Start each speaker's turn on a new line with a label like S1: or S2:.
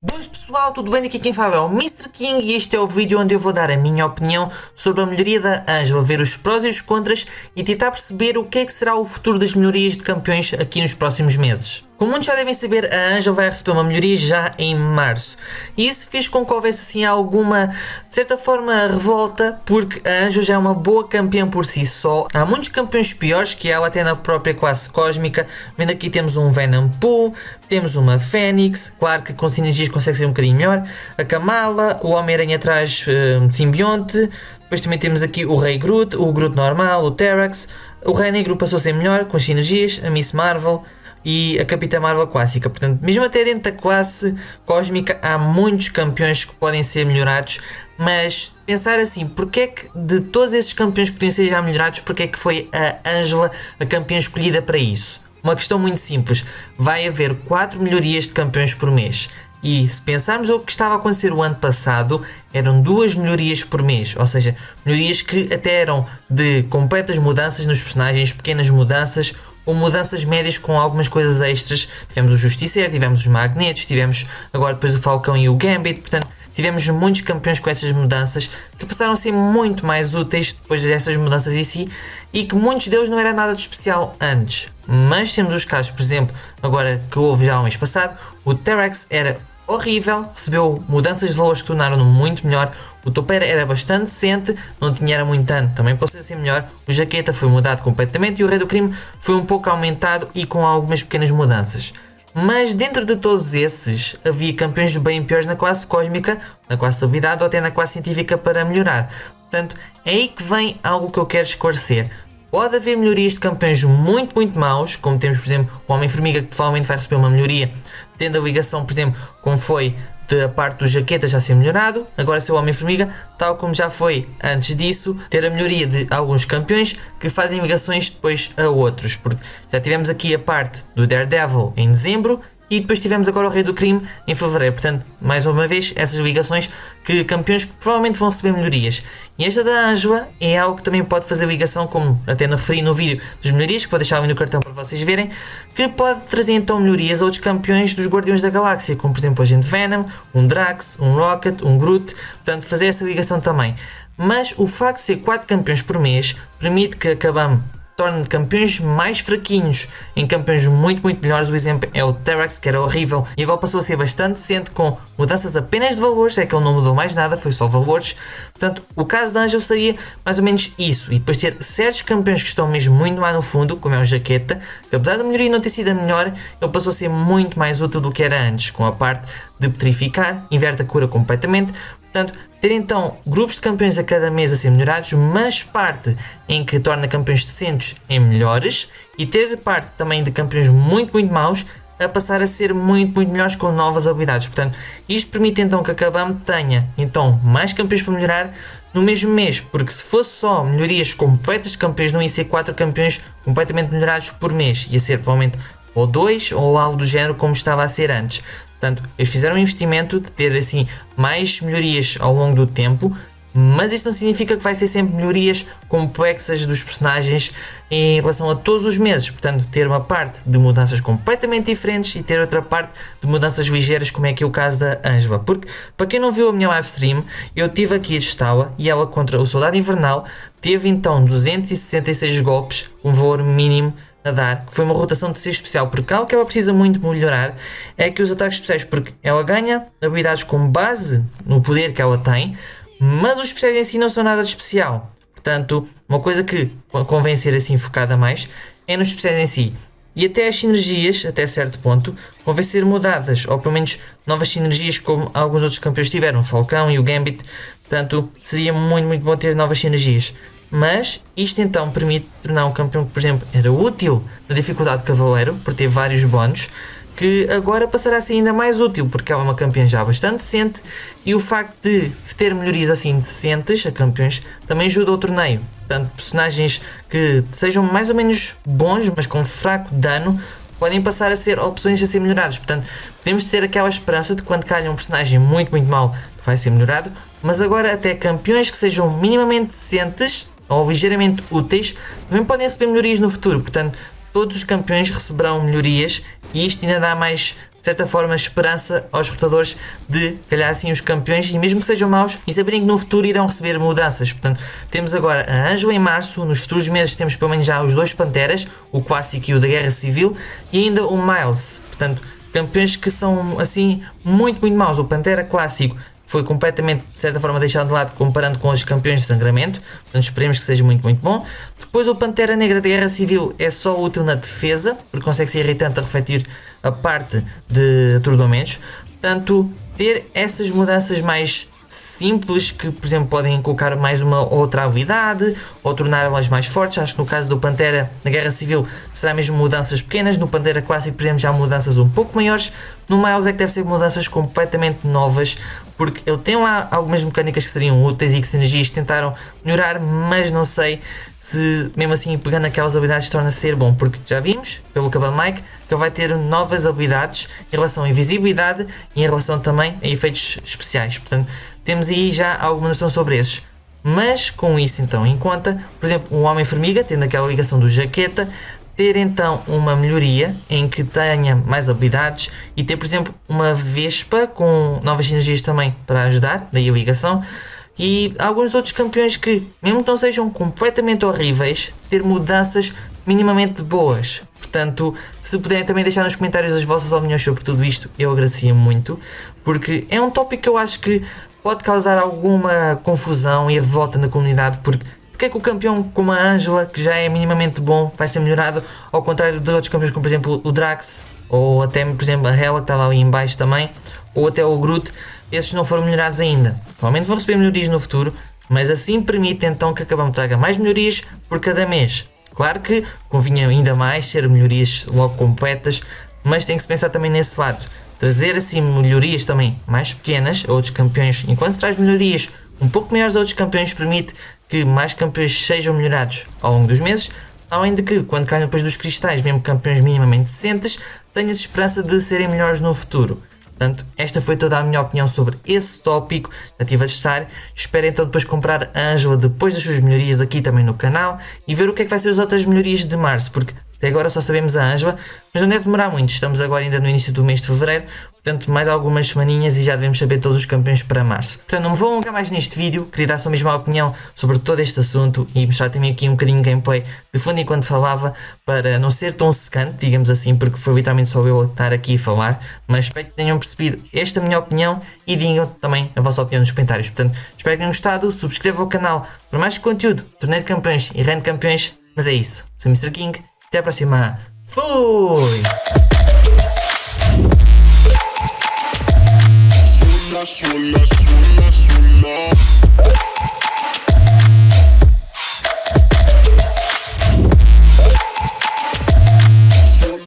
S1: Boas pessoal, tudo bem? Aqui quem fala é o Mr. King e este é o vídeo onde eu vou dar a minha opinião sobre a melhoria da Ângela, ver os prós e os contras e tentar perceber o que é que será o futuro das melhorias de campeões aqui nos próximos meses. Como muitos já devem saber, a Ângela vai receber uma melhoria já em março e isso fez com que houvesse assim alguma, de certa forma, revolta, porque a Ângela já é uma boa campeã por si só. Há muitos campeões piores que ela, até na própria classe cósmica. Vendo aqui temos um Venom Pool, temos uma Fênix, claro que com sinergias consegue ser um bocadinho melhor, a Kamala, o Homem-Aranha atrás simbionte, depois também temos aqui o Rei Groot, o Groot normal, o Terrax, o Rei Negro passou a ser melhor com as sinergias, a Miss Marvel e a Capitã Marvel clássica. Portanto, mesmo até dentro da classe cósmica há muitos campeões que podem ser melhorados, mas pensar assim, porque é que de todos esses campeões que podiam ser já melhorados, porque é que foi a Ângela a campeã escolhida para isso? Uma questão muito simples, vai haver 4 melhorias de campeões por mês. E se pensarmos o que estava a acontecer o ano passado, eram 2 melhorias por mês, ou seja, melhorias que até eram de completas mudanças nos personagens, pequenas mudanças ou mudanças médias com algumas coisas extras. Tivemos o Justiceiro, tivemos os Magnetos, tivemos agora depois o Falcão e o Gambit, portanto tivemos muitos campeões com essas mudanças que passaram a ser muito mais úteis depois dessas mudanças em si e que muitos deles não era nada de especial antes. Mas temos os casos, por exemplo, agora que houve já o mês passado, o Terrax era horrível, recebeu mudanças de valores que tornaram-no muito melhor. O Topeira era bastante decente, não tinha era muito dano, também passou a ser melhor. O Jaqueta foi mudado completamente e o Rei do Crime foi um pouco aumentado e com algumas pequenas mudanças. Mas dentro de todos esses, havia campeões bem piores na classe cósmica, na classe habilidade ou até na classe científica para melhorar. Portanto, é aí que vem algo que eu quero esclarecer. Pode haver melhorias de campeões muito maus, como temos, por exemplo, o Homem-Formiga, que provavelmente vai receber uma melhoria, tendo a ligação, por exemplo, como foi da parte do Jaqueta já ser melhorado, agora ser o Homem-Formiga, tal como já foi antes disso, ter a melhoria de alguns campeões que fazem ligações depois a outros, porque já tivemos aqui a parte do Daredevil em dezembro, e depois tivemos agora o Rei do Crime em fevereiro. Portanto, mais uma vez, essas ligações que campeões que provavelmente vão receber melhorias. E esta da Ângela é algo que também pode fazer ligação, como até não referi no vídeo das melhorias, que vou deixar ali no cartão para vocês verem, que pode trazer então melhorias a outros campeões dos Guardiões da Galáxia, como por exemplo o Agente Venom, um Drax, um Rocket, um Groot, portanto fazer essa ligação também. Mas o facto de ser 4 campeões por mês permite que acabamos torna campeões mais fraquinhos em campeões muito melhores. O exemplo é o Terrax, que era horrível e agora passou a ser bastante decente com mudanças apenas de valores, é que ele não mudou mais nada, foi só valores. Portanto, o caso da Ângela seria mais ou menos isso, e depois ter certos campeões que estão mesmo muito lá no fundo, como é o Jaqueta, que apesar da melhoria não ter sido a melhor, ele passou a ser muito mais útil do que era antes, com a parte de petrificar, inverte a cura completamente. Portanto, ter então grupos de campeões a cada mês a ser melhorados, mas parte em que torna campeões decentes em melhores, e ter parte também de campeões muito maus a passar a ser muito melhores com novas habilidades. Portanto, isto permite então que a Kabam tenha então mais campeões para melhorar no mesmo mês, porque se fosse só melhorias completas de campeões, não ia ser 4 campeões completamente melhorados por mês, ia ser provavelmente ou 2 ou algo do género como estava a ser antes. Portanto, eles fizeram um investimento de ter assim mais melhorias ao longo do tempo, mas isto não significa que vai ser sempre melhorias complexas dos personagens em relação a todos os meses. Portanto, ter uma parte de mudanças completamente diferentes e ter outra parte de mudanças ligeiras, como é aqui o caso da Ângela. Porque, para quem não viu a minha live stream, eu tive aqui a testá-la e ela contra o Soldado Invernal teve então 266 golpes, um valor mínimo a dar, que foi uma rotação de ser especial, porque algo que ela precisa muito melhorar é que os ataques especiais, porque ela ganha habilidades com base no poder que ela tem, mas os especiais em si não são nada de especial. Portanto, uma coisa que convém ser assim focada mais é nos especiais em si. E até as sinergias, até certo ponto, convém ser mudadas, ou pelo menos novas sinergias como alguns outros campeões tiveram, o Falcão e o Gambit. Portanto, seria muito bom ter novas sinergias. Mas isto então permite tornar um campeão que, por exemplo, era útil na dificuldade de Cavaleiro, por ter vários bónus, que agora passará a ser ainda mais útil, porque ela é uma campeã já bastante decente, e o facto de se ter melhorias assim decentes a campeões também ajuda ao torneio. Portanto, personagens que sejam mais ou menos bons, mas com fraco dano, podem passar a ser opções a ser melhorados. Portanto, podemos ter aquela esperança de quando calha um personagem muito mau que vai ser melhorado, mas agora até campeões que sejam minimamente decentes ou ligeiramente úteis também podem receber melhorias no futuro. Portanto, todos os campeões receberão melhorias e isto ainda dá mais de certa forma, esperança aos rotadores de calhar assim os campeões, e mesmo que sejam maus, e saberem que no futuro irão receber mudanças. Portanto, temos agora a Ângela em março, nos futuros meses temos pelo menos já os dois Panteras, o clássico e o da Guerra Civil, e ainda o Miles. Portanto, campeões que são assim muito maus. O Pantera clássico foi completamente, de certa forma, deixado de lado comparando com os campeões de sangramento, portanto esperemos que seja muito bom. Depois o Pantera Negra da Guerra Civil é só útil na defesa, porque consegue ser irritante a refletir a parte de atordoamentos. Portanto, ter essas mudanças mais simples, que por exemplo podem colocar mais uma outra habilidade ou torná-las mais fortes. Acho que no caso do Pantera na Guerra Civil será mesmo mudanças pequenas, no Pantera Clássico por exemplo já mudanças um pouco maiores, no Miles é que deve ser mudanças completamente novas, porque ele tem lá algumas mecânicas que seriam úteis e que Synergies tentaram melhorar, mas não sei se mesmo assim pegando aquelas habilidades torna-se ser bom, porque já vimos pelo Cabal Mike que ele vai ter novas habilidades em relação à invisibilidade e em relação também a efeitos especiais, portanto temos aí já alguma noção sobre esses. Mas com isso então em conta, por exemplo, um Homem-Formiga, tendo aquela ligação do Jaqueta, ter então uma melhoria em que tenha mais habilidades e ter, por exemplo, uma Vespa com novas sinergias também para ajudar, daí a ligação. E alguns outros campeões que, mesmo que não sejam completamente horríveis, ter mudanças minimamente boas. Portanto, se puderem também deixar nos comentários as vossas opiniões sobre tudo isto, eu agradecia muito, porque é um tópico que eu acho que pode causar alguma confusão e revolta na comunidade, porque é que o campeão como a Ângela, que já é minimamente bom, vai ser melhorado, ao contrário de outros campeões como por exemplo o Drax, ou até por exemplo a Hela que estava ali em baixo também, ou até o Groot, esses não foram melhorados ainda. Provavelmente vão receber melhorias no futuro, mas assim permite então que a Kabam traga mais melhorias por cada mês. Claro que convinha ainda mais ser melhorias logo completas, mas tem que se pensar também nesse lado. Trazer assim melhorias também mais pequenas a outros campeões, enquanto se traz melhorias um pouco maiores a outros campeões, permite que mais campeões sejam melhorados ao longo dos meses, além de que, quando caem depois dos cristais, mesmo campeões minimamente decentes, tenhas esperança de serem melhores no futuro. Portanto, esta foi toda a minha opinião sobre esse tópico, já estive a testar. Espero então depois comprar a Ângela depois das suas melhorias aqui também no canal e ver o que é que vai ser as outras melhorias de março, porque até agora só sabemos a Ângela, mas não deve demorar muito, estamos agora ainda no início do mês de fevereiro, portanto mais algumas semaninhas e já devemos saber todos os campeões para março. Portanto não me vou alongar mais neste vídeo, queria dar só mesmo a opinião sobre todo este assunto e mostrar também aqui um bocadinho de gameplay de fundo enquanto falava, para não ser tão secante, digamos assim, porque foi literalmente só eu a estar aqui a falar, mas espero que tenham percebido esta minha opinião e digam também a vossa opinião nos comentários. Portanto, espero que tenham gostado, subscrevam o canal para mais conteúdo, torneio de campeões e reino de campeões, mas é isso, sou o Mr. King. Até a próxima. Fui! Sola, sola, sola.